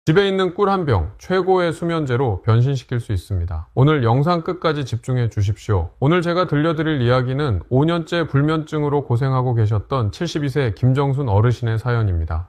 집에 있는 꿀 한 병, 최고의 수면제로 변신시킬 수 있습니다. 오늘 영상 끝까지 집중해 주십시오. 오늘 제가 들려드릴 이야기는 5년째 불면증으로 고생하고 계셨던 72세 김정순 어르신의 사연입니다.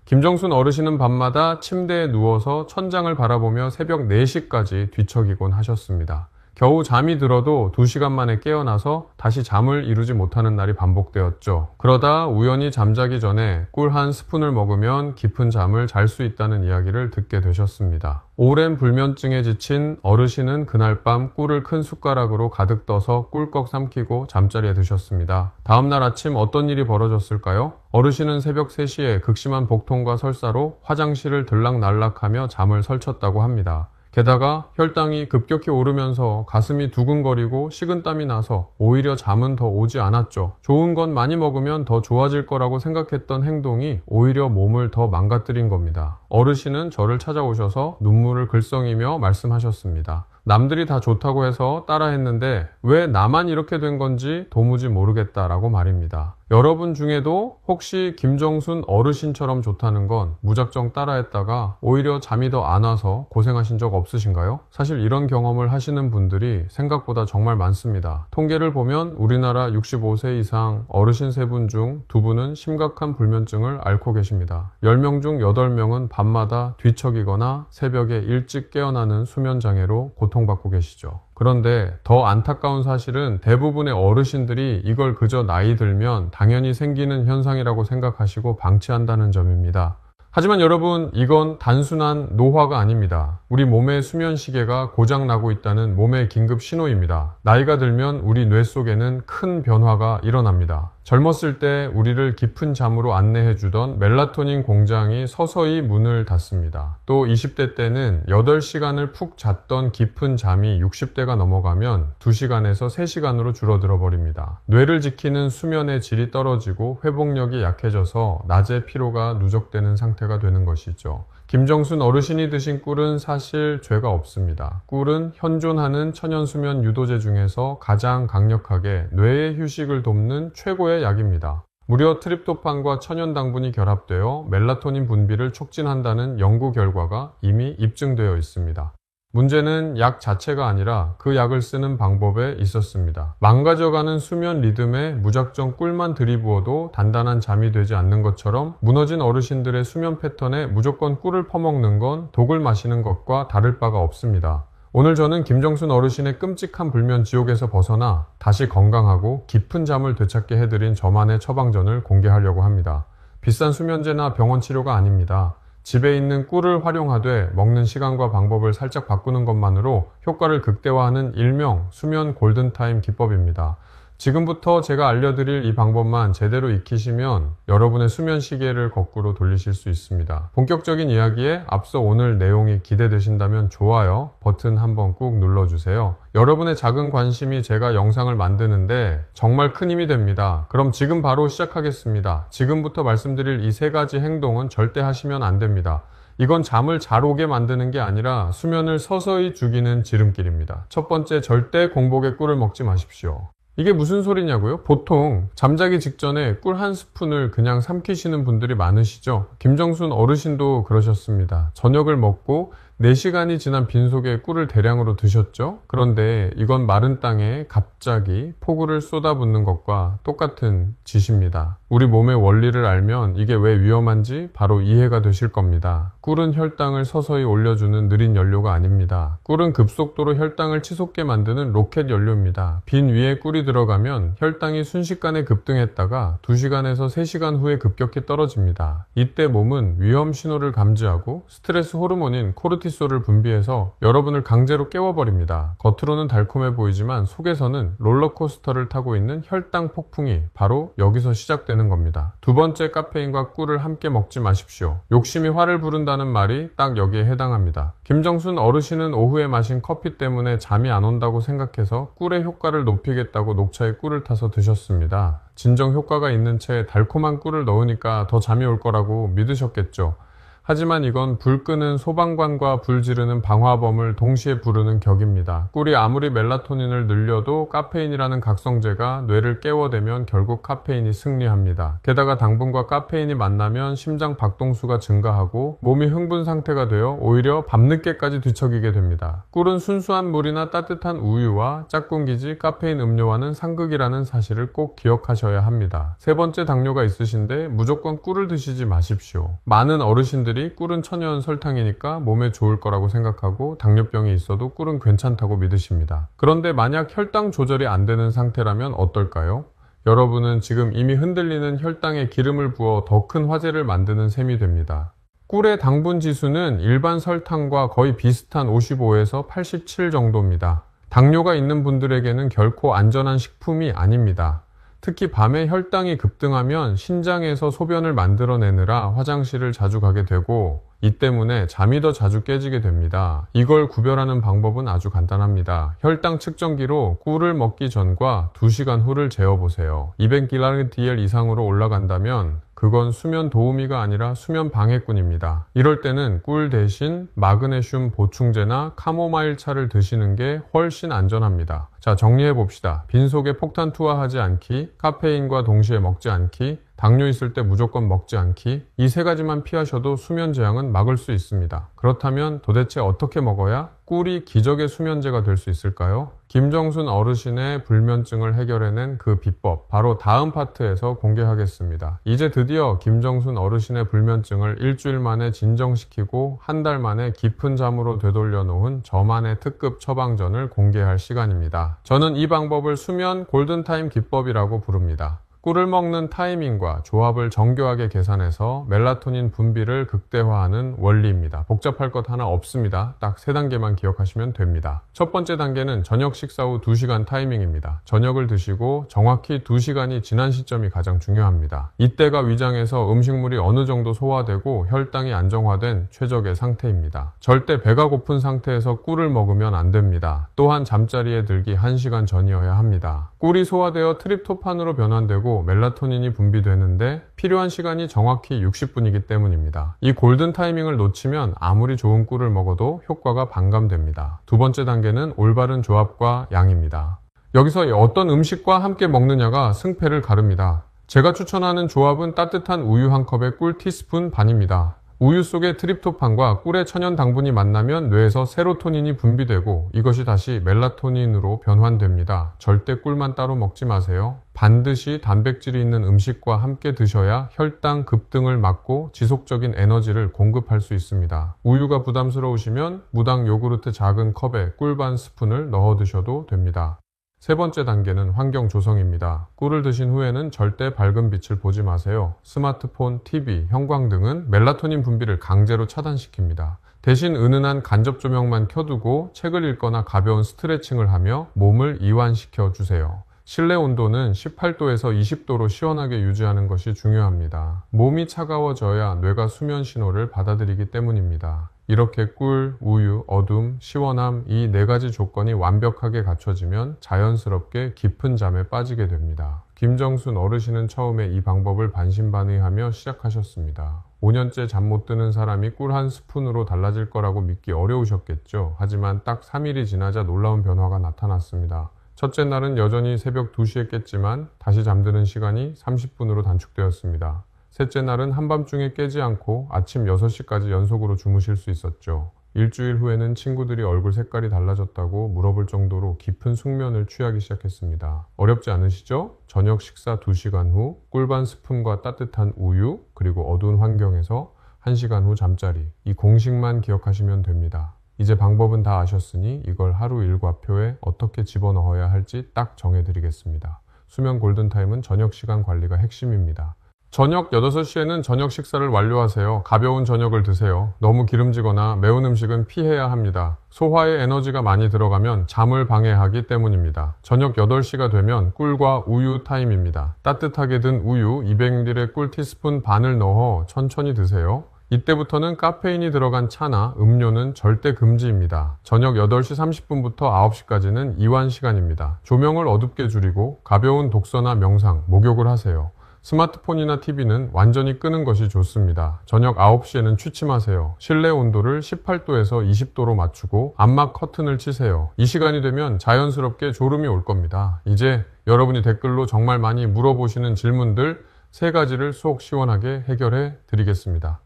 김정순 어르신은 밤마다 침대에 누워서 천장을 바라보며 새벽 4시까지 뒤척이곤 하셨습니다. 겨우 잠이 들어도 2시간 만에 깨어나서 다시 잠을 이루지 못하는 날이 반복되었죠. 그러다 우연히 잠자기 전에 꿀 한 스푼을 먹으면 깊은 잠을 잘 수 있다는 이야기를 듣게 되셨습니다. 오랜 불면증에 지친 어르신은 그날 밤 꿀을 큰 숟가락으로 가득 떠서 꿀꺽 삼키고 잠자리에 드셨습니다. 다음날 아침 어떤 일이 벌어졌을까요? 어르신은 새벽 3시에 극심한 복통과 설사로 화장실을 들락날락하며 잠을 설쳤다고 합니다. 게다가 혈당이 급격히 오르면서 가슴이 두근거리고 식은땀이 나서 오히려 잠은 더 오지 않았죠. 좋은 건 많이 먹으면 더 좋아질 거라고 생각했던 행동이 오히려 몸을 더 망가뜨린 겁니다. 어르신은 저를 찾아오셔서 눈물을 글썽이며 말씀하셨습니다. 남들이 다 좋다고 해서 따라했는데 왜 나만 이렇게 된 건지 도무지 모르겠다라고 말입니다. 여러분 중에도 혹시 김정순 어르신처럼 좋다는 건 무작정 따라했다가 오히려 잠이 더 안 와서 고생하신 적 없으신가요? 사실 이런 경험을 하시는 분들이 생각보다 정말 많습니다. 통계를 보면 우리나라 65세 이상 어르신 3분 중 2분은 심각한 불면증을 앓고 계십니다. 10명 중 8명은 밤마다 뒤척이거나 새벽에 일찍 깨어나는 수면장애로 고통받고 계시죠. 그런데 더 안타까운 사실은 대부분의 어르신들이 이걸 그저 나이 들면 당연히 생기는 현상이라고 생각하시고 방치한다는 점입니다. 하지만 여러분, 이건 단순한 노화가 아닙니다. 우리 몸의 수면 시계가 고장나고 있다는 몸의 긴급 신호입니다. 나이가 들면 우리 뇌 속에는 큰 변화가 일어납니다. 젊었을 때 우리를 깊은 잠으로 안내해주던 멜라토닌 공장이 서서히 문을 닫습니다. 또 20대 때는 8시간을 푹 잤던 깊은 잠이 60대가 넘어가면 2시간에서 3시간으로 줄어들어 버립니다. 뇌를 지키는 수면의 질이 떨어지고 회복력이 약해져서 낮에 피로가 누적되는 상태가 되는 것이죠. 김정순 어르신이 드신 꿀은 사실 죄가 없습니다. 꿀은 현존하는 천연수면 유도제 중에서 가장 강력하게 뇌의 휴식을 돕는 최고의 약입니다. 무려 트립토판과 천연당분이 결합되어 멜라토닌 분비를 촉진한다는 연구 결과가 이미 입증되어 있습니다. 문제는 약 자체가 아니라 그 약을 쓰는 방법에 있었습니다. 망가져가는 수면 리듬에 무작정 꿀만 들이부어도 단단한 잠이 되지 않는 것처럼 무너진 어르신들의 수면 패턴에 무조건 꿀을 퍼먹는 건 독을 마시는 것과 다를 바가 없습니다. 오늘 저는 김정순 어르신의 끔찍한 불면 지옥에서 벗어나 다시 건강하고 깊은 잠을 되찾게 해드린 저만의 처방전을 공개하려고 합니다. 비싼 수면제나 병원 치료가 아닙니다. 집에 있는 꿀을 활용하되 먹는 시간과 방법을 살짝 바꾸는 것만으로 효과를 극대화하는 일명 수면 골든타임 기법입니다. 지금부터 제가 알려드릴 이 방법만 제대로 익히시면 여러분의 수면 시계를 거꾸로 돌리실 수 있습니다. 본격적인 이야기에 앞서 오늘 내용이 기대되신다면 좋아요 버튼 한번 꾹 눌러주세요. 여러분의 작은 관심이 제가 영상을 만드는데 정말 큰 힘이 됩니다. 그럼 지금 바로 시작하겠습니다. 지금부터 말씀드릴 이 3가지 행동은 절대 하시면 안 됩니다. 이건 잠을 잘 오게 만드는 게 아니라 수면을 서서히 죽이는 지름길입니다. 첫 번째, 절대 공복에 꿀을 먹지 마십시오. 이게 무슨 소리냐고요? 보통 잠자기 직전에 꿀 한 스푼을 그냥 삼키시는 분들이 많으시죠? 김정순 어르신도 그러셨습니다. 저녁을 먹고 4시간이 지난 빈속에 꿀을 대량으로 드셨죠? 그런데 이건 마른 땅에 갑자기 폭우를 쏟아붓는 것과 똑같은 짓입니다. 우리 몸의 원리를 알면 이게 왜 위험한지 바로 이해가 되실 겁니다. 꿀은 혈당을 서서히 올려주는 느린 연료가 아닙니다. 꿀은 급속도로 혈당을 치솟게 만드는 로켓 연료입니다. 빈 위에 꿀이 들어가면 혈당이 순식간에 급등했다가 2시간에서 3시간 후에 급격히 떨어집니다. 이때 몸은 위험 신호를 감지하고 스트레스 호르몬인 코르티솔을 분비해서 여러분을 강제로 깨워버립니다. 겉으로는 달콤해 보이지만 속에서는 롤러코스터를 타고 있는 혈당 폭풍이 바로 여기서 시작되는 겁니다. 두 번째, 카페인과 꿀을 함께 먹지 마십시오. 욕심이 화를 부른다는 말이 딱 여기에 해당합니다. 김정순 어르신은 오후에 마신 커피 때문에 잠이 안 온다고 생각해서 꿀의 효과를 높이겠다고 녹차에 꿀을 타서 드셨습니다. 진정 효과가 있는 채 달콤한 꿀을 넣으니까 더 잠이 올 거라고 믿으셨겠죠. 하지만 이건 불 끄는 소방관과 불 지르는 방화범을 동시에 부르는 격입니다. 꿀이 아무리 멜라토닌을 늘려도 카페인이라는 각성제가 뇌를 깨워대면 결국 카페인이 승리합니다. 게다가 당분과 카페인이 만나면 심장 박동수가 증가하고 몸이 흥분 상태가 되어 오히려 밤늦게까지 뒤척이게 됩니다. 꿀은 순수한 물이나 따뜻한 우유와 짝꿍기지 카페인 음료와는 상극이라는 사실을 꼭 기억하셔야 합니다. 세 번째, 당뇨가 있으신데 무조건 꿀을 드시지 마십시오. 많은 어르신들이 꿀은 천연 설탕이니까 몸에 좋을 거라고 생각하고 당뇨병이 있어도 꿀은 괜찮다고 믿으십니다. 그런데 만약 혈당 조절이 안 되는 상태라면 어떨까요? 여러분은 지금 이미 흔들리는 혈당에 기름을 부어 더 큰 화재를 만드는 셈이 됩니다. 꿀의 당분 지수는 일반 설탕과 거의 비슷한 55에서 87 정도입니다. 당뇨가 있는 분들에게는 결코 안전한 식품이 아닙니다. 특히 밤에 혈당이 급등하면 신장에서 소변을 만들어내느라 화장실을 자주 가게 되고 이 때문에 잠이 더 자주 깨지게 됩니다. 이걸 구별하는 방법은 아주 간단합니다. 혈당 측정기로 꿀을 먹기 전과 2시간 후를 재어보세요. 200mg/dl 이상으로 올라간다면 그건 수면 도우미가 아니라 수면 방해꾼입니다. 이럴 때는 꿀 대신 마그네슘 보충제나 카모마일 차를 드시는 게 훨씬 안전합니다. 자, 정리해 봅시다. 빈속에 폭탄 투하하지 않기, 카페인과 동시에 먹지 않기, 당뇨 있을 때 무조건 먹지 않기, 이 세 가지만 피하셔도 수면 재앙은 막을 수 있습니다. 그렇다면 도대체 어떻게 먹어야 꿀이 기적의 수면제가 될 수 있을까요? 김정순 어르신의 불면증을 해결해낸 그 비법, 바로 다음 파트에서 공개하겠습니다. 이제 드디어 김정순 어르신의 불면증을 일주일 만에 진정시키고 한 달 만에 깊은 잠으로 되돌려 놓은 저만의 특급 처방전을 공개할 시간입니다. 저는 이 방법을 수면 골든타임 기법이라고 부릅니다. 꿀을 먹는 타이밍과 조합을 정교하게 계산해서 멜라토닌 분비를 극대화하는 원리입니다. 복잡할 것 하나 없습니다. 딱 3단계만 기억하시면 됩니다. 첫 번째 단계는 저녁 식사 후 2시간 타이밍입니다. 저녁을 드시고 정확히 2시간이 지난 시점이 가장 중요합니다. 이때가 위장에서 음식물이 어느 정도 소화되고 혈당이 안정화된 최적의 상태입니다. 절대 배가 고픈 상태에서 꿀을 먹으면 안 됩니다. 또한 잠자리에 들기 1시간 전이어야 합니다. 꿀이 소화되어 트립토판으로 변환되고 멜라토닌이 분비되는데 필요한 시간이 정확히 60분이기 때문입니다. 이 골든 타이밍을 놓치면 아무리 좋은 꿀을 먹어도 효과가 반감됩니다. 두 번째 단계는 올바른 조합과 양입니다. 여기서 어떤 음식과 함께 먹느냐가 승패를 가릅니다. 제가 추천하는 조합은 따뜻한 우유 한 컵에 꿀 티스푼 반입니다. 우유 속의 트립토판과 꿀의 천연 당분이 만나면 뇌에서 세로토닌이 분비되고 이것이 다시 멜라토닌으로 변환됩니다. 절대 꿀만 따로 먹지 마세요. 반드시 단백질이 있는 음식과 함께 드셔야 혈당 급등을 막고 지속적인 에너지를 공급할 수 있습니다. 우유가 부담스러우시면 무당 요구르트 작은 컵에 꿀 반 스푼을 넣어 드셔도 됩니다. 세 번째 단계는 환경 조성입니다. 꿀을 드신 후에는 절대 밝은 빛을 보지 마세요. 스마트폰, TV, 형광 등은 멜라토닌 분비를 강제로 차단시킵니다. 대신 은은한 간접 조명만 켜두고 책을 읽거나 가벼운 스트레칭을 하며 몸을 이완시켜 주세요. 실내 온도는 18도에서 20도로 시원하게 유지하는 것이 중요합니다. 몸이 차가워져야 뇌가 수면 신호를 받아들이기 때문입니다. 이렇게 꿀, 우유, 어둠, 시원함 이 4가지 조건이 완벽하게 갖춰지면 자연스럽게 깊은 잠에 빠지게 됩니다. 김정순 어르신은 처음에 이 방법을 반신반의하며 시작하셨습니다. 5년째 잠 못 드는 사람이 꿀 한 스푼으로 달라질 거라고 믿기 어려우셨겠죠. 하지만 딱 3일이 지나자 놀라운 변화가 나타났습니다. 첫째 날은 여전히 새벽 2시에 깼지만 다시 잠드는 시간이 30분으로 단축되었습니다. 셋째 날은 한밤중에 깨지 않고 아침 6시까지 연속으로 주무실 수 있었죠. 일주일 후에는 친구들이 얼굴 색깔이 달라졌다고 물어볼 정도로 깊은 숙면을 취하기 시작했습니다. 어렵지 않으시죠? 저녁 식사 2시간 후 꿀 반 스푼과 따뜻한 우유, 그리고 어두운 환경에서 1시간 후 잠자리. 이 공식만 기억하시면 됩니다. 이제 방법은 다 아셨으니 이걸 하루 일과표에 어떻게 집어넣어야 할지 딱 정해드리겠습니다. 수면 골든타임은 저녁 시간 관리가 핵심입니다. 저녁 8시에는 저녁 식사를 완료하세요. 가벼운 저녁을 드세요. 너무 기름지거나 매운 음식은 피해야 합니다. 소화에 에너지가 많이 들어가면 잠을 방해하기 때문입니다. 저녁 8시가 되면 꿀과 우유 타임입니다. 따뜻하게 든 우유 200ml에 꿀 티스푼 반을 넣어 천천히 드세요. 이때부터는 카페인이 들어간 차나 음료는 절대 금지입니다. 저녁 8시 30분부터 9시까지는 이완 시간입니다. 조명을 어둡게 줄이고 가벼운 독서나 명상, 목욕을 하세요. 스마트폰이나 TV는 완전히 끄는 것이 좋습니다. 저녁 9시에는 취침하세요. 실내 온도를 18도에서 20도로 맞추고 암막 커튼을 치세요. 이 시간이 되면 자연스럽게 졸음이 올 겁니다. 이제 여러분이 댓글로 정말 많이 물어보시는 질문들 3가지를 속 시원하게 해결해 드리겠습니다.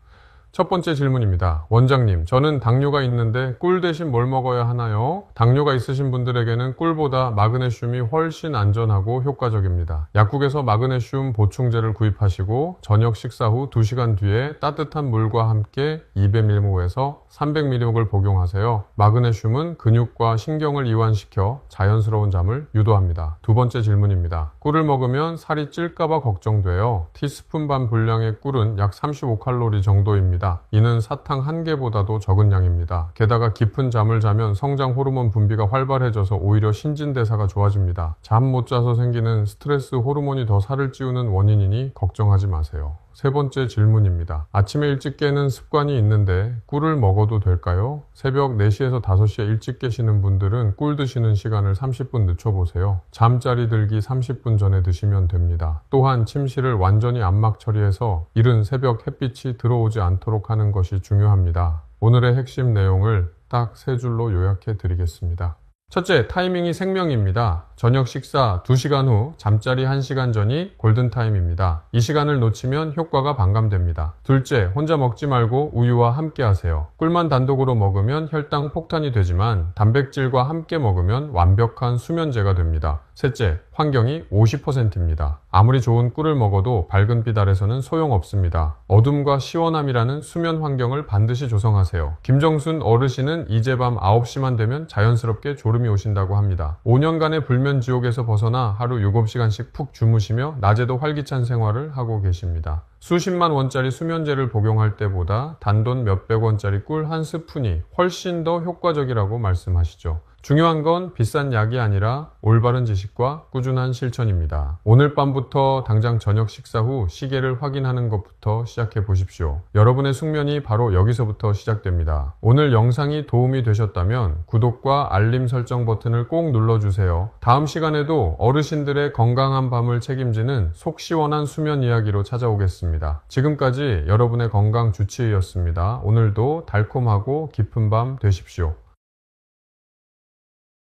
첫 번째 질문입니다. 원장님, 저는 당뇨가 있는데 꿀 대신 뭘 먹어야 하나요? 당뇨가 있으신 분들에게는 꿀보다 마그네슘이 훨씬 안전하고 효과적입니다. 약국에서 마그네슘 보충제를 구입하시고 저녁 식사 후 2시간 뒤에 따뜻한 물과 함께 200mg에서 300mg을 복용하세요. 마그네슘은 근육과 신경을 이완시켜 자연스러운 잠을 유도합니다. 두 번째 질문입니다. 꿀을 먹으면 살이 찔까봐 걱정돼요. 티스푼 반 분량의 꿀은 약 35칼로리 정도입니다. 이는 사탕 1개보다도 적은 양입니다. 게다가 깊은 잠을 자면 성장 호르몬 분비가 활발해져서 오히려 신진대사가 좋아집니다. 잠 못 자서 생기는 스트레스 호르몬이 더 살을 찌우는 원인이니 걱정하지 마세요. 세 번째 질문입니다. 아침에 일찍 깨는 습관이 있는데 꿀을 먹어도 될까요? 새벽 4시에서 5시에 일찍 깨시는 분들은 꿀 드시는 시간을 30분 늦춰보세요. 잠자리 들기 30분 전에 드시면 됩니다. 또한 침실을 완전히 암막 처리해서 이른 새벽 햇빛이 들어오지 않도록 하는 것이 중요합니다. 오늘의 핵심 내용을 딱 3줄로 요약해 드리겠습니다. 첫째, 타이밍이 생명입니다. 저녁 식사 2시간 후 잠자리 1시간 전이 골든타임입니다. 이 시간을 놓치면 효과가 반감됩니다. 둘째, 혼자 먹지 말고 우유와 함께 하세요. 꿀만 단독으로 먹으면 혈당 폭탄이 되지만 단백질과 함께 먹으면 완벽한 수면제가 됩니다. 셋째, 환경이 50%입니다. 아무리 좋은 꿀을 먹어도 밝은 빛 아래서는 소용없습니다. 어둠과 시원함이라는 수면 환경을 반드시 조성하세요. 김정순 어르신은 이제 밤 9시만 되면 자연스럽게 졸음이 오신다고 합니다. 5년간의 불면지옥에서 벗어나 하루 7시간씩 푹 주무시며 낮에도 활기찬 생활을 하고 계십니다. 수십만 원짜리 수면제를 복용할 때보다 단돈 몇백 원짜리 꿀 한 스푼이 훨씬 더 효과적이라고 말씀하시죠. 중요한 건 비싼 약이 아니라 올바른 지식과 꾸준한 실천입니다. 오늘 밤부터 당장 저녁 식사 후 시계를 확인하는 것부터 시작해 보십시오. 여러분의 숙면이 바로 여기서부터 시작됩니다. 오늘 영상이 도움이 되셨다면 구독과 알림 설정 버튼을 꼭 눌러주세요. 다음 시간에도 어르신들의 건강한 밤을 책임지는 속 시원한 수면 이야기로 찾아오겠습니다. 지금까지 여러분의 건강 주치의였습니다. 오늘도 달콤하고 깊은 밤 되십시오.